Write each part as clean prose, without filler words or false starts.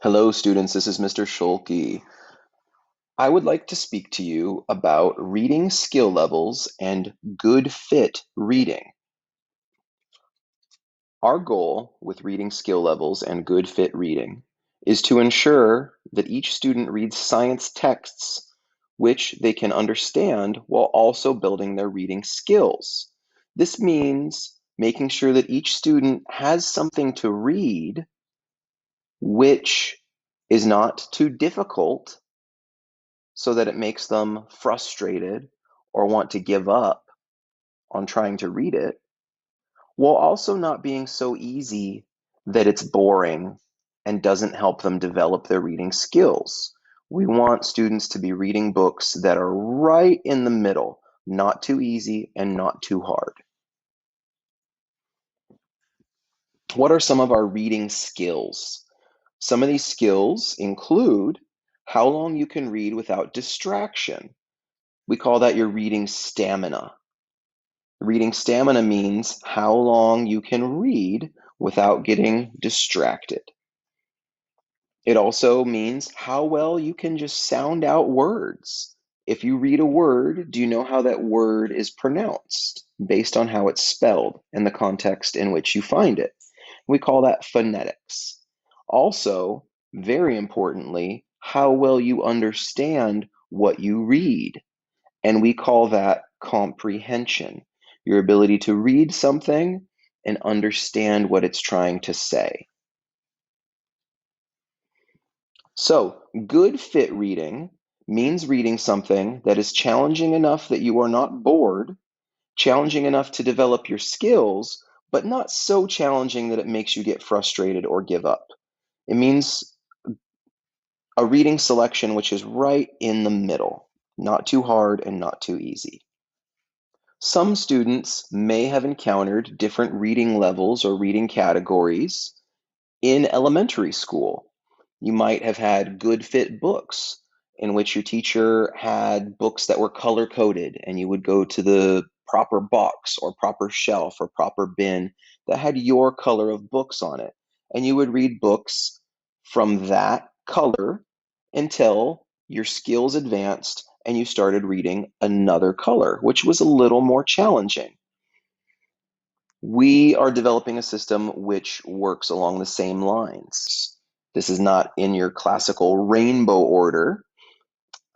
Hello, students. This is Mr. Schulke. I would like to speak to you about reading skill levels and good fit reading. Our goal with reading skill levels and good fit reading is to ensure that each student reads science texts which they can understand while also building their reading skills. This means making sure that each student has something to read which is not too difficult so that it makes them frustrated or want to give up on trying to read it, while also not being so easy that it's boring and doesn't help them develop their reading skills. We want students to be reading books that are right in the middle, not too easy and not too hard. What are some of our reading skills? Some of these skills include how long you can read without distraction. We call that your reading stamina. Reading stamina means how long you can read without getting distracted. It also means how well you can just sound out words. If you read a word, do you know how that word is pronounced based on how it's spelled and the context in which you find it? We call that phonetics. Also, very importantly, how well you understand what you read. And we call that comprehension, your ability to read something and understand what it's trying to say. So, good fit reading means reading something that is challenging enough that you are not bored, challenging enough to develop your skills, but not so challenging that it makes you get frustrated or give up. It means a reading selection which is right in the middle, not too hard and not too easy. Some students may have encountered different reading levels or reading categories in elementary school. You might have had good fit books in which your teacher had books that were color coded and you would go to the proper box or proper shelf or proper bin that had your color of books on it. And you would read books from that color until your skills advanced and you started reading another color, which was a little more challenging. We are developing a system which works along the same lines. This is not in your classical rainbow order.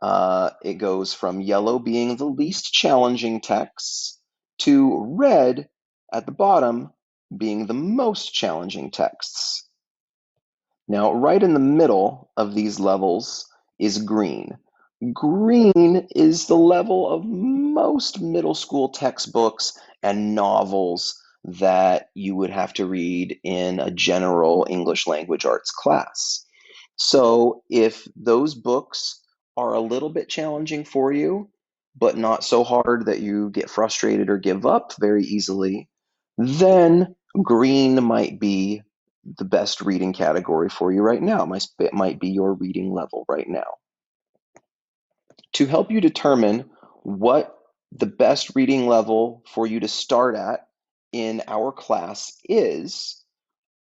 It goes from yellow being the least challenging texts to red at the bottom being the most challenging texts. Now, right in the middle of these levels is green. Green is the level of most middle school textbooks and novels that you would have to read in a general English language arts class. So if those books are a little bit challenging for you, but not so hard that you get frustrated or give up very easily, then green might be the best reading category for you right now. It might be your reading level right now. To help you determine what the best reading level for you to start at in our class is,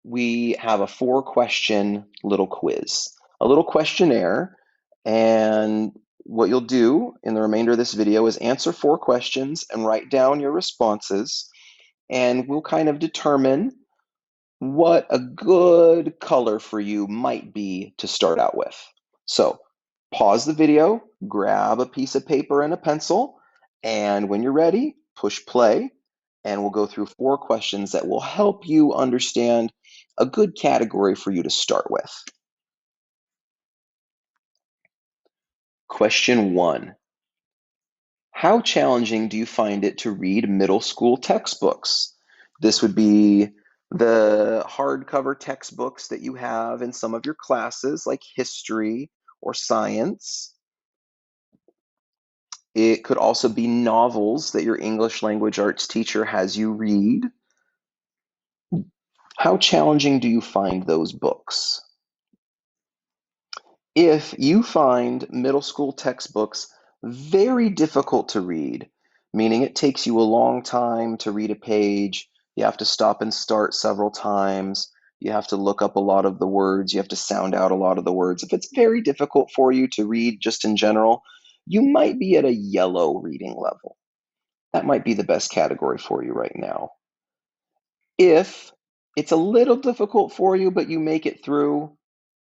we have a 4-question little quiz, a little questionnaire. And what you'll do in the remainder of this video is answer 4 questions and write down your responses. And we'll kind of determine what a good color for you might be to start out with. So pause the video, grab a piece of paper and a pencil, and when you're ready, push play, and we'll go through 4 questions that will help you understand a good category for you to start with. Question 1. How challenging do you find it to read middle school textbooks? This would be the hardcover textbooks that you have in some of your classes, like history or science. It could also be novels that your English language arts teacher has you read. How challenging do you find those books? If you find middle school textbooks very difficult to read, meaning it takes you a long time to read a page, you have to stop and start several times, You have to look up a lot of the words. You have to sound out a lot of the words. If it's very difficult for you to read just in general, you might be at a yellow reading level. That might be the best category for you right now. If it's a little difficult for you, but you make it through,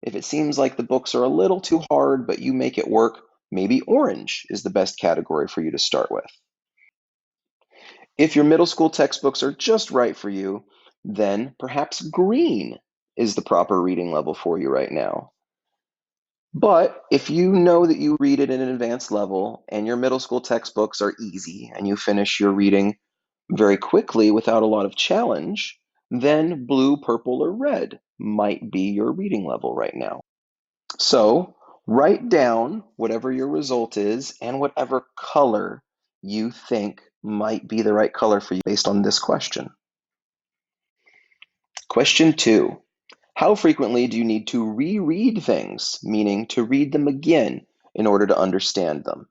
if it seems like the books are a little too hard, but you make it work, maybe orange is the best category for you to start with. If your middle school textbooks are just right for you, then perhaps green is the proper reading level for you right now. But if you know that you read at an advanced level and your middle school textbooks are easy and you finish your reading very quickly without a lot of challenge, then blue, purple, or red might be your reading level right now. So write down whatever your result is and whatever color you think might be the right color for you based on this question. Question 2. How frequently do you need to reread things, meaning to read them again in order to understand them?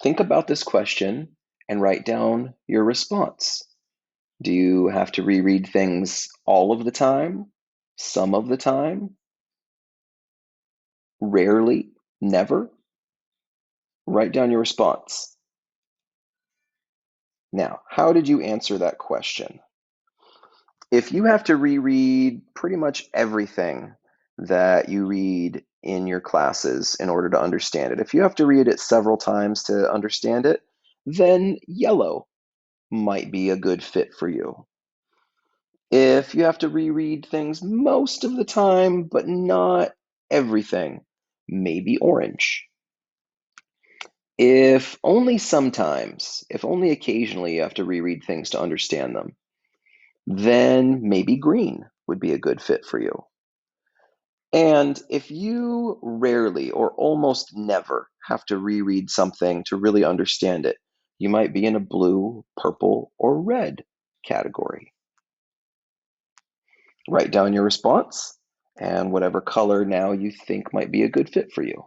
Think about this question and write down your response. Do you have to reread things all of the time? Some of the time? Rarely? Never? Write down your response. Now, how did you answer that question? If you have to reread pretty much everything that you read in your classes in order to understand it, if you have to read it several times to understand it, then yellow might be a good fit for you. If you have to reread things most of the time, but not everything, maybe orange. If only sometimes, if only occasionally you have to reread things to understand them, then maybe green would be a good fit for you. And if you rarely or almost never have to reread something to really understand it, you might be in a blue, purple, or red category. Write down your response and whatever color now you think might be a good fit for you.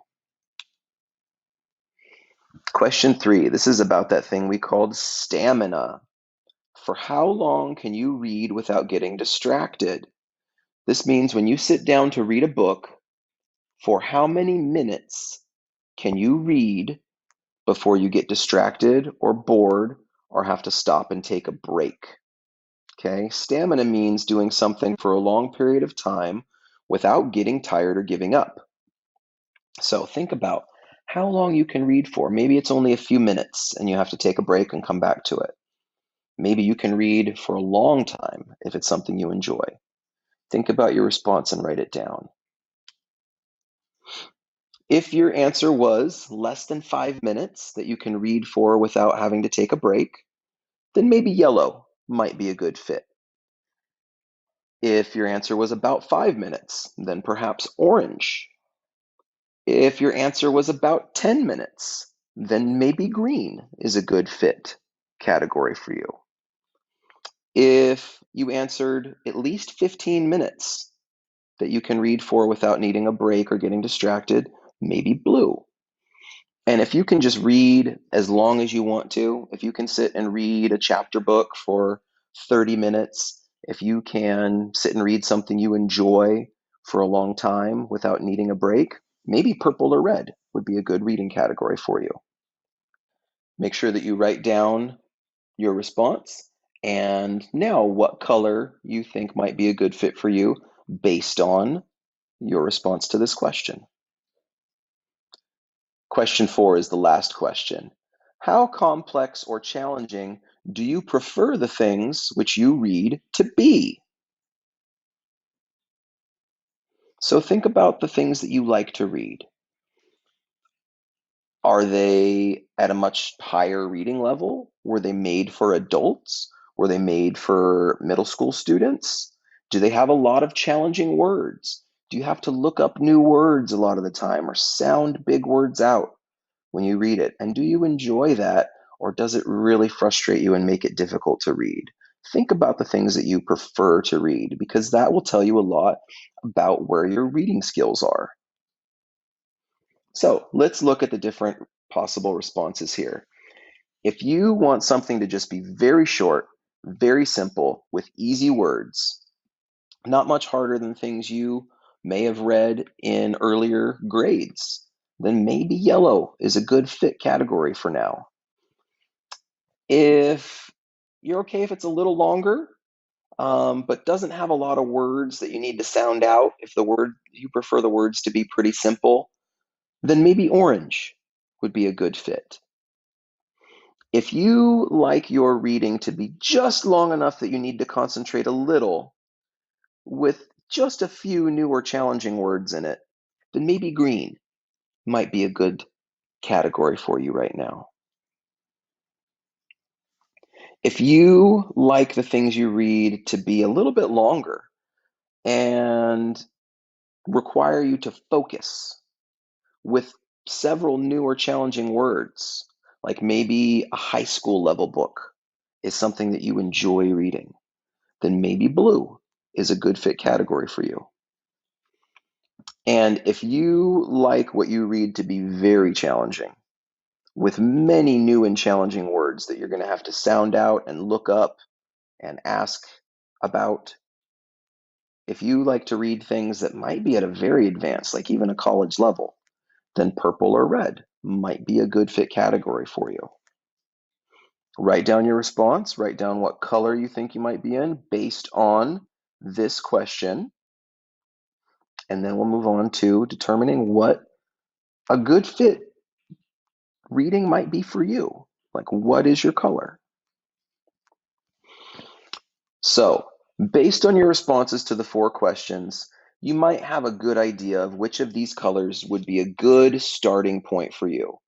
Question 3. This is about that thing we called stamina. For how long can you read without getting distracted? This means when you sit down to read a book, for how many minutes can you read before you get distracted or bored or have to stop and take a break? Okay, stamina means doing something for a long period of time without getting tired or giving up. So think about how long you can read for. Maybe it's only a few minutes and you have to take a break and come back to it. Maybe you can read for a long time if it's something you enjoy. Think about your response and write it down. If your answer was less than 5 minutes that you can read for without having to take a break, then maybe yellow might be a good fit. If your answer was about 5 minutes, then perhaps orange. If your answer was about 10 minutes, then maybe green is a good fit category for you. If you answered at least 15 minutes that you can read for without needing a break or getting distracted, maybe blue. And if you can just read as long as you want to, if you can sit and read a chapter book for 30 minutes, if you can sit and read something you enjoy for a long time without needing a break, maybe purple or red would be a good reading category for you. Make sure that you write down your response and now what color you think might be a good fit for you based on your response to this question. Question 4 is the last question. How complex or challenging do you prefer the things which you read to be? So think about the things that you like to read. Are they at a much higher reading level? Were they made for adults? Were they made for middle school students? Do they have a lot of challenging words? Do you have to look up new words a lot of the time or sound big words out when you read it? And do you enjoy that, or does it really frustrate you and make it difficult to read? Think about the things that you prefer to read because that will tell you a lot about where your reading skills are. So let's look at the different possible responses here. If you want something to just be very short, very simple, with easy words, not much harder than things you may have read in earlier grades, then maybe yellow is a good fit category for now. If you're okay if it's a little longer, but doesn't have a lot of words that you need to sound out, if you prefer the words to be pretty simple, then maybe orange would be a good fit. If you like your reading to be just long enough that you need to concentrate a little with just a few new or challenging words in it, then maybe green might be a good category for you right now. If you like the things you read to be a little bit longer and require you to focus with several new or challenging words, like maybe a high school level book is something that you enjoy reading, then maybe blue is a good fit category for you. And if you like what you read to be very challenging, with many new and challenging words that you're going to have to sound out and look up and ask about, if you like to read things that might be at a very advanced, like even a college level, then purple or red might be a good fit category for you. Write down your response, write down what color you think you might be in based on this question, and then we'll move on to determining what a good fit reading might be for you. Like, what is your color? So, based on your responses to the 4 questions, you might have a good idea of which of these colors would be a good starting point for you.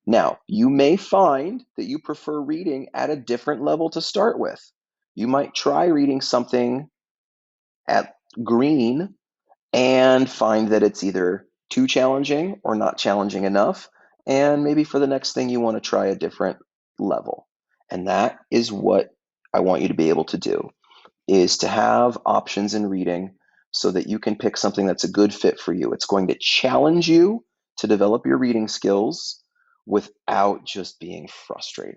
Now, you may find that you prefer reading at a different level to start with. You might try reading something at green and find that it's either too challenging or not challenging enough. And maybe for the next thing, you want to try a different level. And that is what I want you to be able to do, is to have options in reading so that you can pick something that's a good fit for you. It's going to challenge you to develop your reading skills without just being frustrating.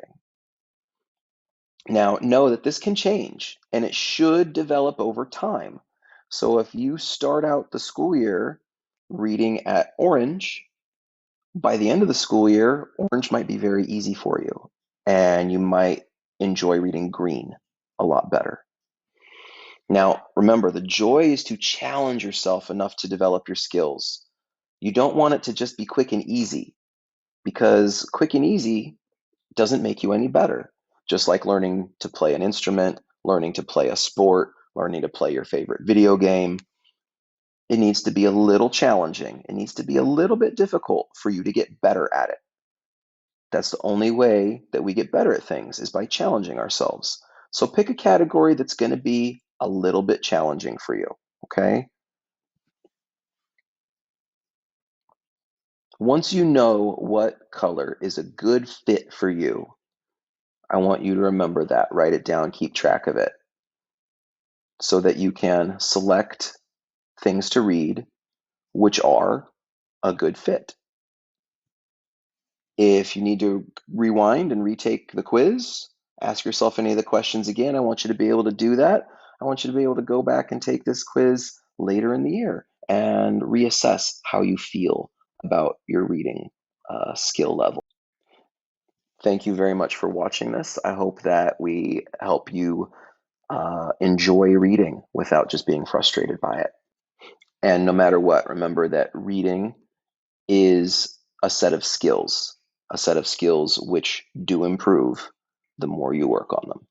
Now, know that this can change and it should develop over time. So if you start out the school year reading at orange, by the end of the school year, orange might be very easy for you, and you might enjoy reading green a lot better. Now, remember, the joy is to challenge yourself enough to develop your skills. You don't want it to just be quick and easy, because quick and easy doesn't make you any better. Just like learning to play an instrument, learning to play a sport, learning to play your favorite video game, it needs to be a little challenging. It needs to be a little bit difficult for you to get better at it. That's the only way that we get better at things, is by challenging ourselves. So pick a category that's going to be a little bit challenging for you, okay? Once you know what color is a good fit for you, I want you to remember that. Write it down, keep track of it, so that you can select things to read which are a good fit. If you need to rewind and retake the quiz, ask yourself any of the questions again. I want you to be able to do that. I want you to be able to go back and take this quiz later in the year and reassess how you feel about your reading skill level. Thank you very much for watching this. I hope that we help you enjoy reading without just being frustrated by it. And no matter what, remember that reading is a set of skills which do improve the more you work on them.